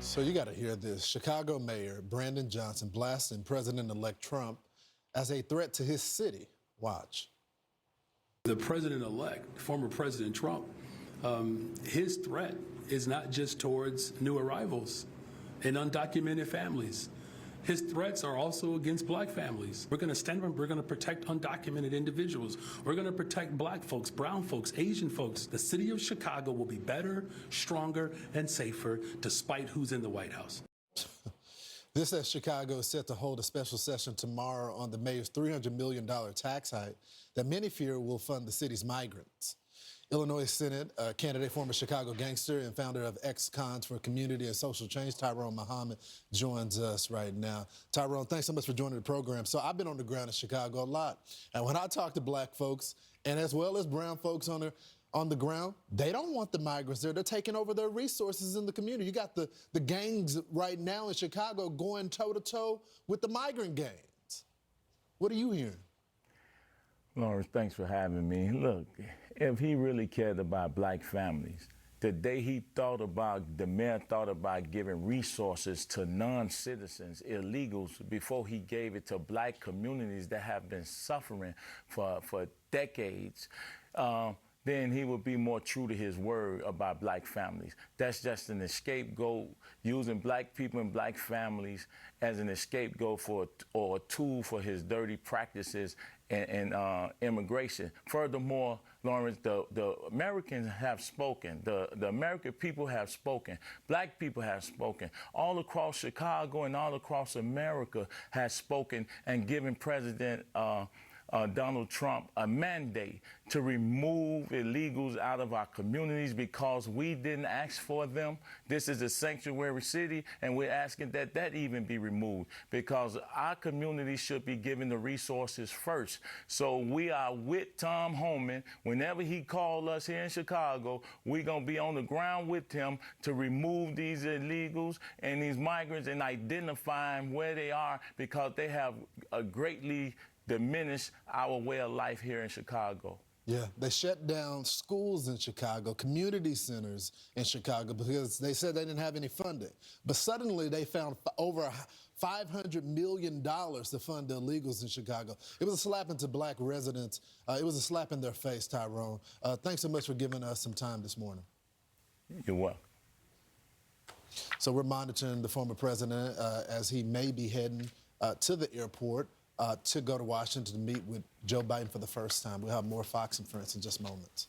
So you got to hear this. Chicago Mayor Brandon Johnson blasting President-elect Trump as a threat to his city. Watch. The president-elect, former President Trump, his threat is not just towards new arrivals and undocumented families. His threats are also against black families. We're going to stand up, we're going to protect undocumented individuals. We're going to protect black folks, brown folks, Asian folks. The city of Chicago will be better, stronger, and safer despite who's in the White House. This as Chicago is set to hold a special session tomorrow on the mayor's $300 million tax hike that many fear will fund the city's migrants. Illinois Senate candidate, former Chicago gangster and founder of Ex-Cons for Community and Social Change, Tyrone Muhammad, joins us right now. Tyrone, thanks so much for joining the program. So I've been on the ground in Chicago a lot, and when I talk to black folks, and as well as brown folks on the ground, they don't want the migrants there. They're taking over their resources in the community. You got the gangs right now in Chicago going toe-to-toe with the migrant gangs. What are you hearing? Lawrence, thanks for having me. Look, if he really cared about black families, the day the mayor thought about giving resources to non-citizens, illegals, before he gave it to black communities that have been suffering for decades, then he would be more true to his word about black families. That's just an scapegoat, using black people and black families as an scapegoat or a tool for his dirty practices and immigration. Furthermore, Lawrence, the Americans have spoken. The American people have spoken. Black people have spoken. All across Chicago and all across America has spoken and given President Donald Trump a mandate to remove illegals out of our communities because we didn't ask for them. This is a sanctuary city, and we're asking that even be removed because our community should be given the resources first. So we are with Tom Homan. Whenever he calls us here in Chicago, we're going to be on the ground with him to remove these illegals and these migrants and identifying where they are because they have greatly diminished our way of life here in Chicago. Yeah, they shut down schools in Chicago, community centers in Chicago because they said they didn't have any funding. But suddenly they found over $500 million to fund the illegals in Chicago. It was a slap into black residents. It was a slap in their face, Tyrone. Thanks so much for giving us some time this morning. You're welcome. So we're monitoring the former president as he may be heading to the airport to go to Washington to meet with Joe Biden for the first time. We'll have more Fox and Friends in just moments.